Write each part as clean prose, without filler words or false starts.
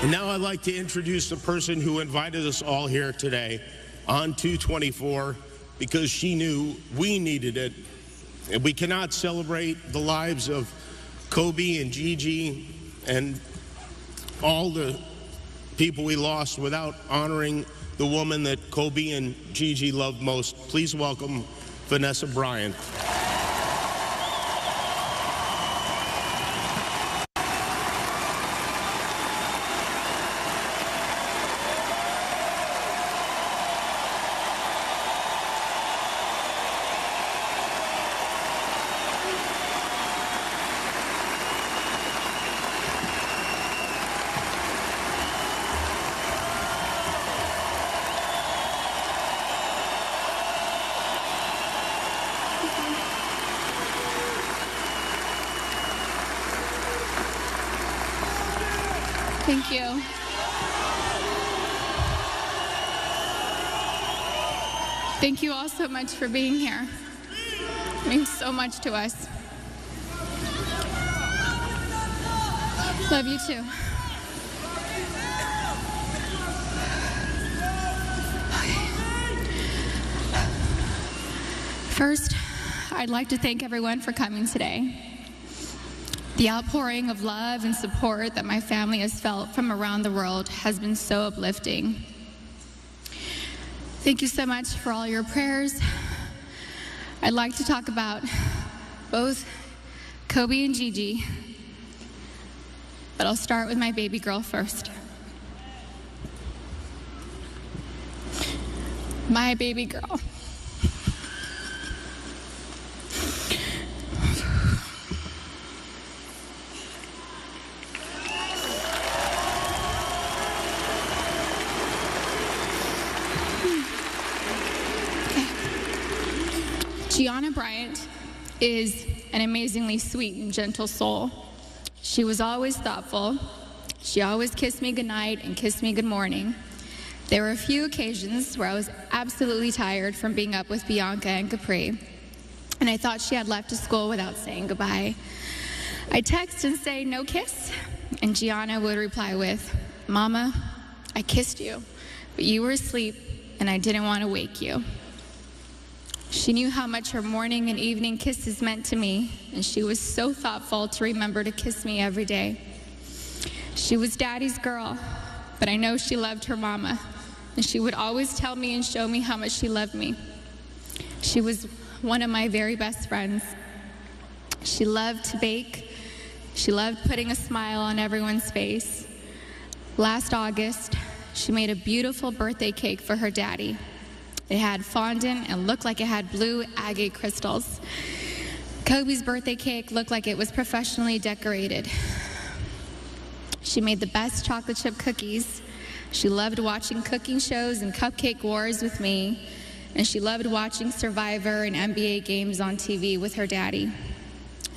And now I'd like to introduce the person who invited us all here today on 224 because she knew we needed it. And we cannot celebrate the lives of Kobe and Gigi and all the people we lost without honoring the woman that Kobe and Gigi loved most. Please welcome Vanessa Bryant. Thank you. Thank you all so much for being here. It means so much to us. Love you too. First, I'd like to thank everyone for coming today. The outpouring of love and support that my family has felt from around the world has been so uplifting. Thank you so much for all your prayers. I'd like to talk about both Kobe and Gigi, but I'll start with my baby girl first. My baby girl. Gianna Bryant is an amazingly sweet and gentle soul. She was always thoughtful. She always kissed me goodnight and kissed me good morning. There were a few occasions where I was absolutely tired from being up with Bianca and Capri, and I thought she had left to school without saying goodbye. I'd text and say, "No kiss?" And Gianna would reply with, "Mama, I kissed you, but you were asleep and I didn't want to wake you." She knew how much her morning and evening kisses meant to me, and she was so thoughtful to remember to kiss me every day. She was Daddy's girl, but I know she loved her mama, and she would always tell me and show me how much she loved me. She was one of my very best friends. She loved to bake. She loved putting a smile on everyone's face. Last August, she made a beautiful birthday cake for her daddy. It had fondant and looked like it had blue agate crystals. Kobe's birthday cake looked like it was professionally decorated. She made the best chocolate chip cookies. She loved watching cooking shows and cupcake wars with me, and she loved watching Survivor and NBA games on TV with her daddy.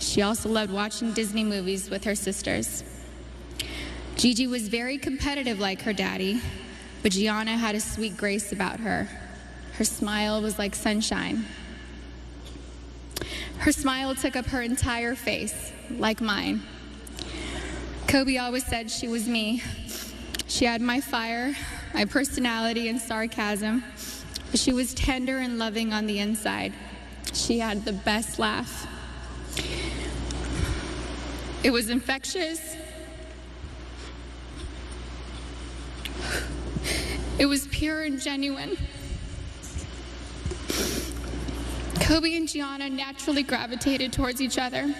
She also loved watching Disney movies with her sisters. Gigi was very competitive like her daddy, but Gianna had a sweet grace about her. Her smile was like sunshine. Her smile took up her entire face, like mine. Kobe always said she was me. She had my fire, my personality, and sarcasm, but she was tender and loving on the inside. She had the best laugh. It was infectious. It was pure and genuine. Kobe and Gianna naturally gravitated towards each other.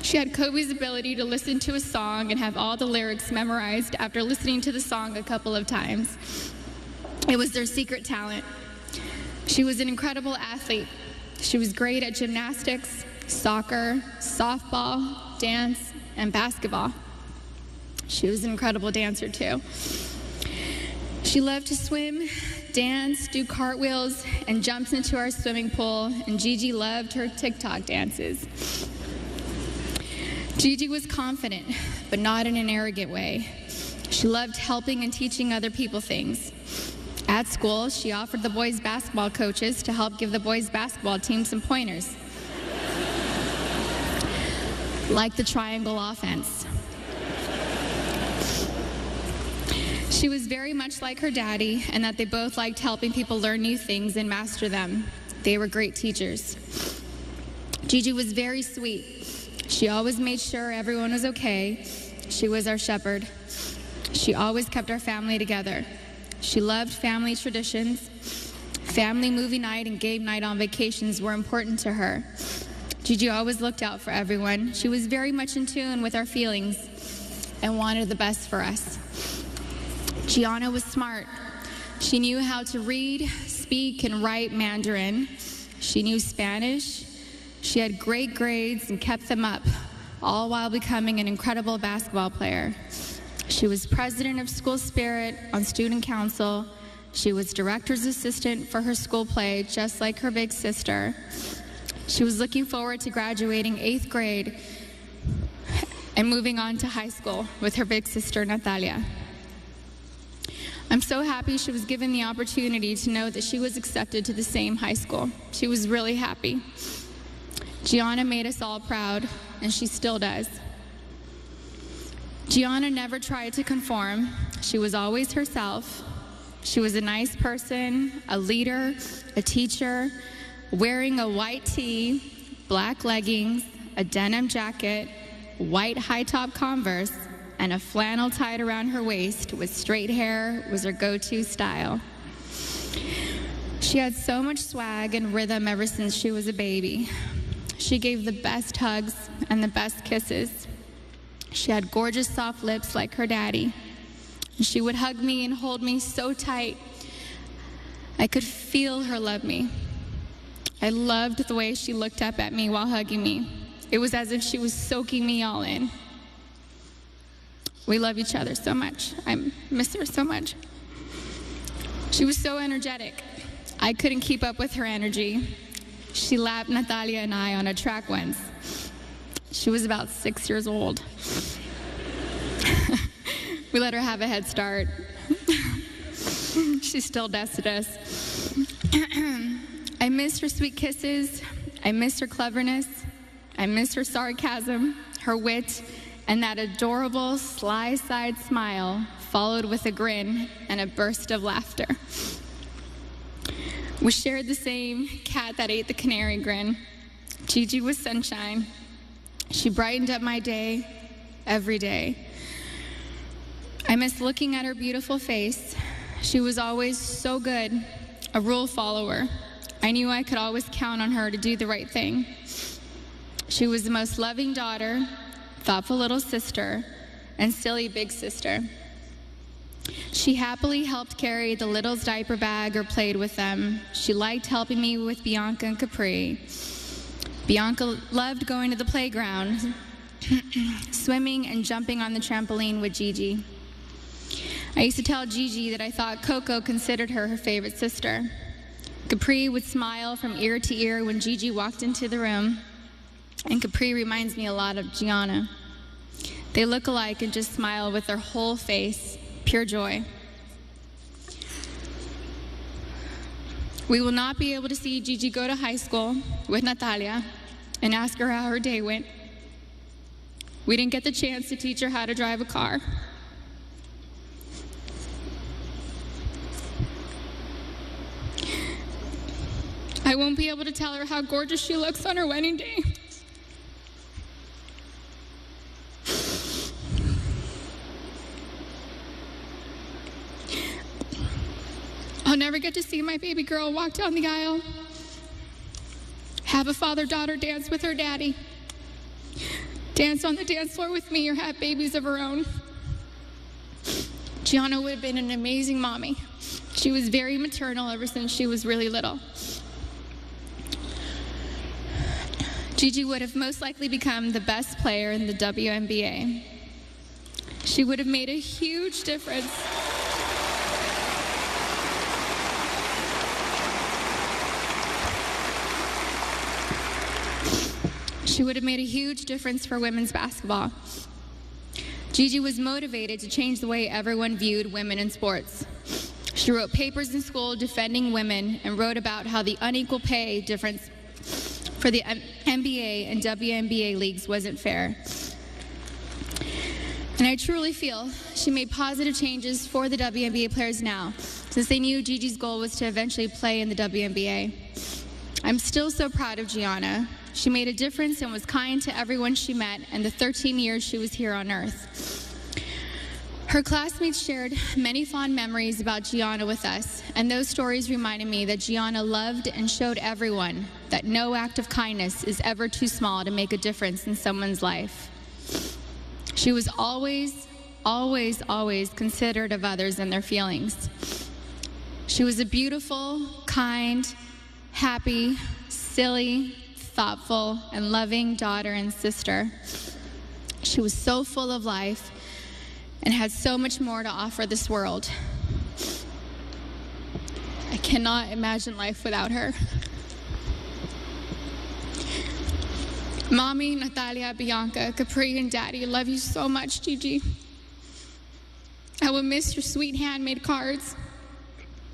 She had Kobe's ability to listen to a song and have all the lyrics memorized after listening to the song a couple of times. It was their secret talent. She was an incredible athlete. She was great at gymnastics, soccer, softball, dance, and basketball. She was an incredible dancer too. She loved to swim, dance, do cartwheels, and jumps into our swimming pool, and Gigi loved her TikTok dances. Gigi was confident, but not in an arrogant way. She loved helping and teaching other people things. At school, she offered the boys' basketball coaches to help give the boys' basketball team some pointers, like the triangle offense. She was very much like her daddy, and that they both liked helping people learn new things and master them. They were great teachers. Gigi was very sweet. She always made sure everyone was okay. She was our shepherd. She always kept our family together. She loved family traditions. Family movie night and game night on vacations were important to her. Gigi always looked out for everyone. She was very much in tune with our feelings and wanted the best for us. Gianna was smart. She knew how to read, speak, and write Mandarin. She knew Spanish. She had great grades and kept them up, all while becoming an incredible basketball player. She was president of School Spirit on student council. She was director's assistant for her school play, just like her big sister. She was looking forward to graduating 8th grade and moving on to high school with her big sister, Natalia. I'm so happy she was given the opportunity to know that she was accepted to the same high school. She was really happy. Gianna made us all proud, and she still does. Gianna never tried to conform. She was always herself. She was a nice person, a leader, a teacher, wearing a white tee, black leggings, a denim jacket, white high-top Converse, and a flannel tied around her waist with straight hair was her go-to style. She had so much swag and rhythm ever since she was a baby. She gave the best hugs and the best kisses. She had gorgeous soft lips like her daddy. And she would hug me and hold me so tight. I could feel her love me. I loved the way she looked up at me while hugging me. It was as if she was soaking me all in. We love each other so much. I miss her so much. She was so energetic. I couldn't keep up with her energy. She lapped Natalia and I on a track once. She was about 6 years old. We let her have a head start. She still dusted us. I miss her sweet kisses. I miss her cleverness. I miss her sarcasm, her wit, and that adorable sly-side smile followed with a grin and a burst of laughter. We shared the same cat that ate the canary grin. Gigi was sunshine. She brightened up my day every day. I miss looking at her beautiful face. She was always so good, a rule follower. I knew I could always count on her to do the right thing. She was the most loving daughter, thoughtful little sister, and silly big sister. She happily helped carry the littles' diaper bag or played with them. She liked helping me with Bianca and Capri. Bianca loved going to the playground, swimming and jumping on the trampoline with Gigi. I used to tell Gigi that I thought Coco considered her her favorite sister. Capri would smile from ear to ear when Gigi walked into the room, and Capri reminds me a lot of Gianna. They look alike and just smile with their whole face, pure joy. We will not be able to see Gigi go to high school with Natalia and ask her how her day went. We didn't get the chance to teach her how to drive a car. I won't be able to tell her how gorgeous she looks on her wedding day. I'll never get to see my baby girl walk down the aisle, have a father-daughter dance with her daddy, dance on the dance floor with me, or have babies of her own. Gianna would have been an amazing mommy. She was very maternal ever since she was really little. Gigi would have most likely become the best player in the WNBA. She would have made a huge difference. She would have made a huge difference for women's basketball. Gigi was motivated to change the way everyone viewed women in sports. She wrote papers in school defending women and wrote about how the unequal pay difference for the NBA and WNBA leagues wasn't fair. And I truly feel she made positive changes for the WNBA players now, since they knew Gigi's goal was to eventually play in the WNBA. I'm still so proud of Gianna. She made a difference and was kind to everyone she met in the 13 years she was here on Earth. Her classmates shared many fond memories about Gianna with us, and those stories reminded me that Gianna loved and showed everyone that no act of kindness is ever too small to make a difference in someone's life. She was always, always, always considerate of others and their feelings. She was a beautiful, kind, happy, silly, thoughtful, and loving daughter and sister. She was so full of life and had so much more to offer this world. I cannot imagine life without her. Mommy, Natalia, Bianca, Capri, and Daddy love you so much, Gigi. I will miss your sweet handmade cards,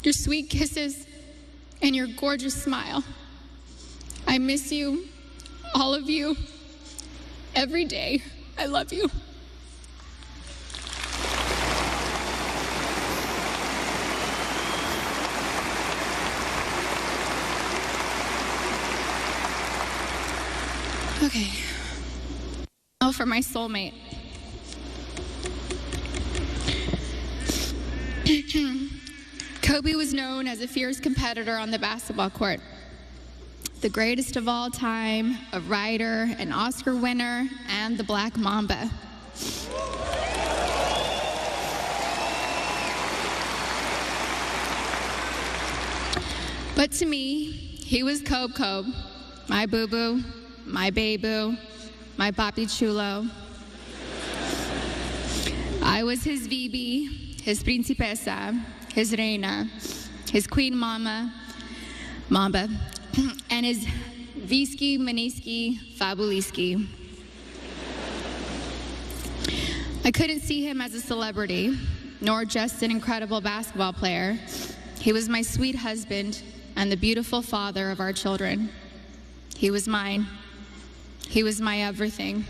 your sweet kisses, and your gorgeous smile. I miss you, all of you, every day. I love you. Okay. Now for my soulmate. Kobe was known as a fierce competitor on the basketball court. The greatest of all time, a writer, an Oscar winner, and the Black Mamba. But to me, he was Kobe, my boo-boo, my baby, my papi chulo. I was his Vibi, his principesa, his reina, his queen mamba, and his Visky, Maniski, Fabuliski. I couldn't see him as a celebrity, nor just an incredible basketball player. He was my sweet husband and the beautiful father of our children. He was mine. He was my everything.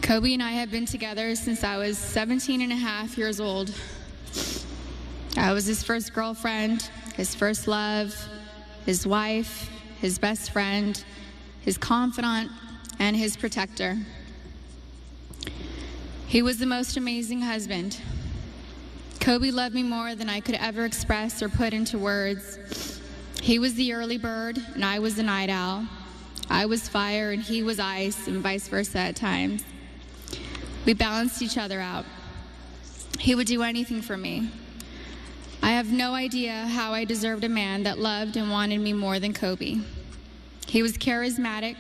Kobe and I have been together since I was 17 and a half years old. I was his first girlfriend, his first love, his wife, his best friend, his confidant, and his protector. He was the most amazing husband. Kobe loved me more than I could ever express or put into words. He was the early bird, and I was the night owl. I was fire, and he was ice, and vice versa at times. We balanced each other out. He would do anything for me. I have no idea how I deserved a man that loved and wanted me more than Kobe. He was charismatic,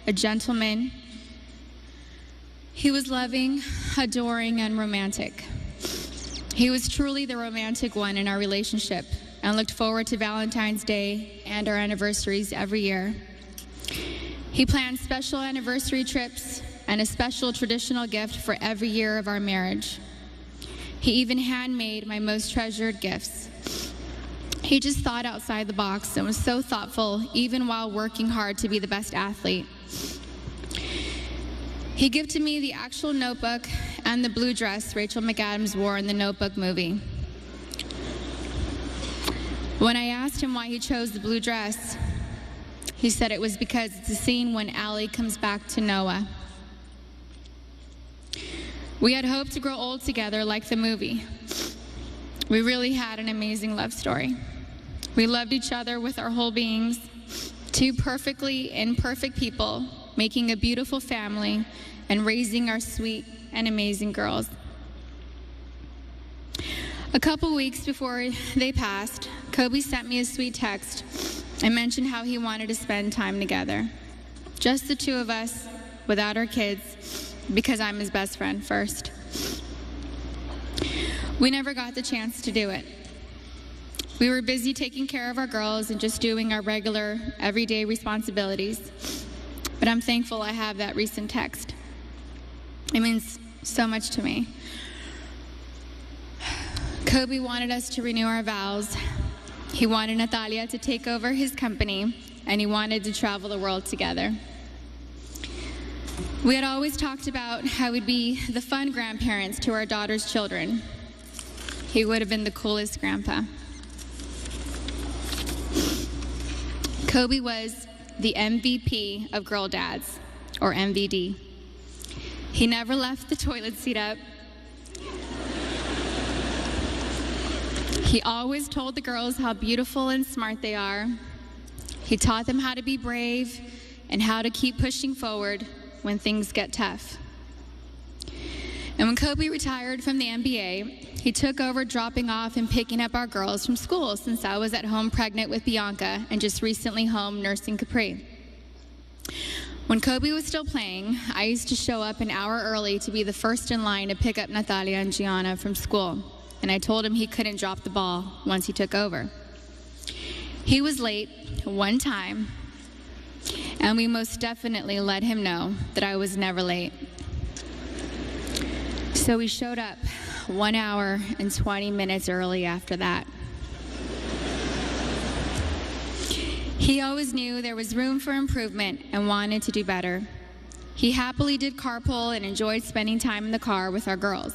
a gentleman. He was loving, adoring, and romantic. He was truly the romantic one in our relationship and looked forward to Valentine's Day and our anniversaries every year. He planned special anniversary trips and a special traditional gift for every year of our marriage. He even handmade my most treasured gifts. He just thought outside the box and was so thoughtful, even while working hard to be the best athlete. He gifted me the actual notebook and the blue dress Rachel McAdams wore in the Notebook movie. When I asked him why he chose the blue dress, he said it was because it's a scene when Allie comes back to Noah. We had hoped to grow old together like the movie. We really had an amazing love story. We loved each other with our whole beings, two perfectly imperfect people, making a beautiful family and raising our sweet and amazing girls. A couple weeks before they passed, Kobe sent me a sweet text and mentioned how he wanted to spend time together. Just the two of us, without our kids, because I'm his best friend first. We never got the chance to do it. We were busy taking care of our girls and just doing our regular, everyday responsibilities. But I'm thankful I have that recent text. It means so much to me. Kobe wanted us to renew our vows. He wanted Natalia to take over his company, and he wanted to travel the world together. We had always talked about how we'd be the fun grandparents to our daughter's children. He would have been the coolest grandpa. Kobe was the MVP of girl dads, or MVD. He never left the toilet seat up. He always told the girls how beautiful and smart they are. He taught them how to be brave and how to keep pushing forward when things get tough. And when Kobe retired from the NBA, he took over dropping off and picking up our girls from school, since I was at home pregnant with Bianca and just recently home nursing Capri. When Kobe was still playing, I used to show up an hour early to be the first in line to pick up Natalia and Gianna from school, and I told him he couldn't drop the ball once he took over. He was late one time, and we most definitely let him know that I was never late. So we showed up 1 hour and 20 minutes early after that. He always knew there was room for improvement and wanted to do better. He happily did carpool and enjoyed spending time in the car with our girls.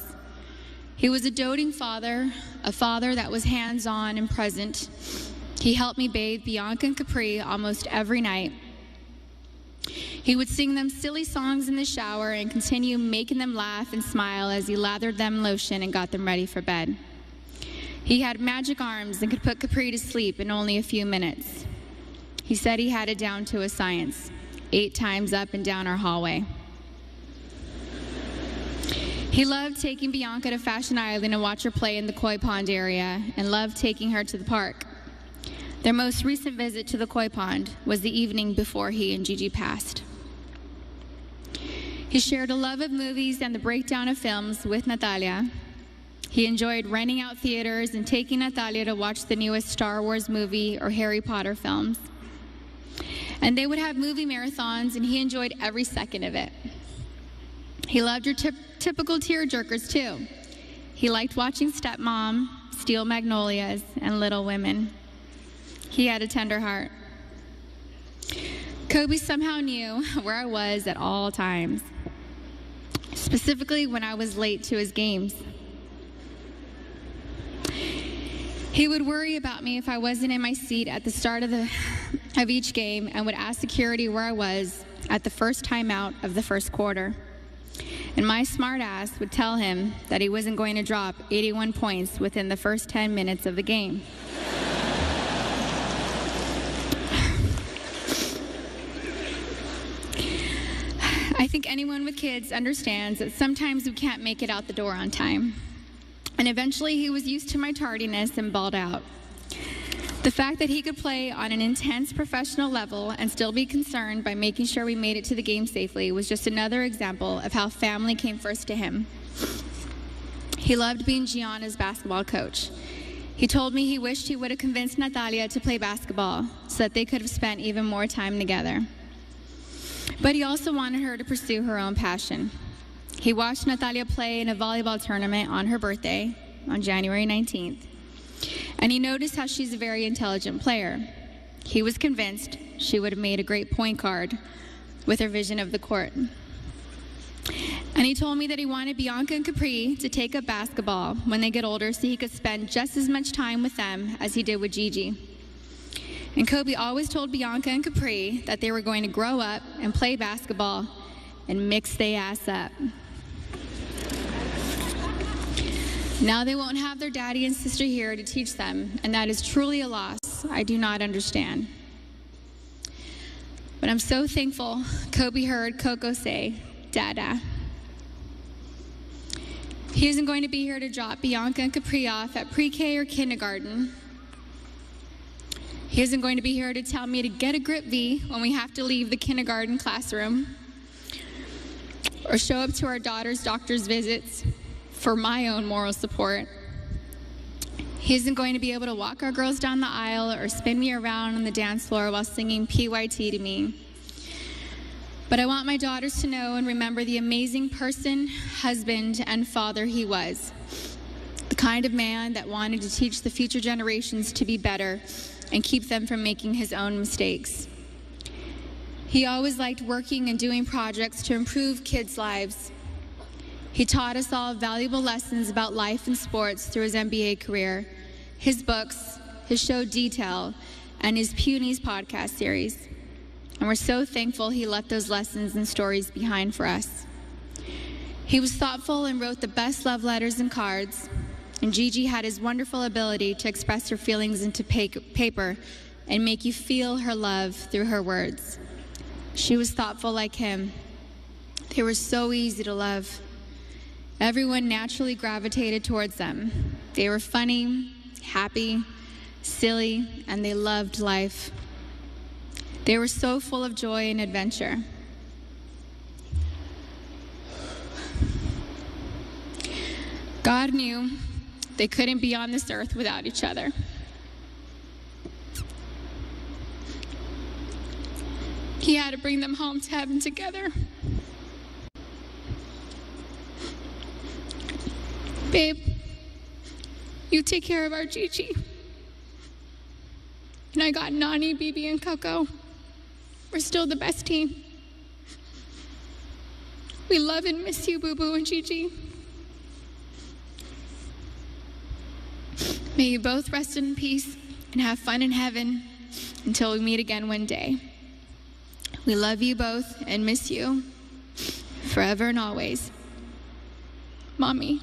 He was a doting father, a father that was hands-on and present. He helped me bathe Bianca and Capri almost every night. He would sing them silly songs in the shower and continue making them laugh and smile as he lathered them in lotion and got them ready for bed. He had magic arms and could put Capri to sleep in only a few minutes. He said he had it down to a science, 8 times up and down our hallway. He loved taking Bianca to Fashion Island and watch her play in the koi pond area, and loved taking her to the park. Their most recent visit to the koi pond was the evening before he and Gigi passed. He shared a love of movies and the breakdown of films with Natalia. He enjoyed renting out theaters and taking Natalia to watch the newest Star Wars movie or Harry Potter films. And they would have movie marathons, and he enjoyed every second of it. He loved your typical tearjerkers, too. He liked watching Stepmom, Steel Magnolias, and Little Women. He had a tender heart. Kobe somehow knew where I was at all times, specifically when I was late to his games. He would worry about me if I wasn't in my seat at the start of each game, and would ask security where I was at the first timeout of the first quarter. And my smart ass would tell him that he wasn't going to drop 81 points within the first 10 minutes of the game. I think anyone with kids understands that sometimes we can't make it out the door on time. And eventually he was used to my tardiness and balled out. The fact that he could play on an intense professional level and still be concerned by making sure we made it to the game safely was just another example of how family came first to him. He loved being Gianna's basketball coach. He told me he wished he would have convinced Natalia to play basketball so that they could have spent even more time together. But he also wanted her to pursue her own passion. He watched Natalia play in a volleyball tournament on her birthday on January 19th. And he noticed how she's a very intelligent player. He was convinced she would have made a great point guard with her vision of the court. And he told me that he wanted Bianca and Capri to take up basketball when they get older so he could spend just as much time with them as he did with Gigi. And Kobe always told Bianca and Capri that they were going to grow up and play basketball and mix their ass up. Now they won't have their daddy and sister here to teach them, and that is truly a loss I do not understand. But I'm so thankful Kobe heard Coco say, Dada. He isn't going to be here to drop Bianca and Capri off at pre-K or kindergarten. He isn't going to be here to tell me to get a grip V when we have to leave the kindergarten classroom, or show up to our daughter's doctor's visits for my own moral support. He isn't going to be able to walk our girls down the aisle or spin me around on the dance floor while singing PYT to me. But I want my daughters to know and remember the amazing person, husband, and father he was. The kind of man that wanted to teach the future generations to be better and keep them from making his own mistakes. He always liked working and doing projects to improve kids' lives. He taught us all valuable lessons about life and sports through his NBA career, his books, his show Detail, and his Punies podcast series. And we're so thankful he left those lessons and stories behind for us. He was thoughtful and wrote the best love letters and cards. And Gigi had his wonderful ability to express her feelings into paper and make you feel her love through her words. She was thoughtful like him. They were so easy to love. Everyone naturally gravitated towards them. They were funny, happy, silly, and they loved life. They were so full of joy and adventure. God knew they couldn't be on this earth without each other. He had to bring them home to heaven together. Babe, you take care of our Gigi. And I got Nani, Bibi, and Coco. We're still the best team. We love and miss you, Boo Boo and Gigi. May you both rest in peace and have fun in heaven until we meet again one day. We love you both and miss you forever and always. Mommy.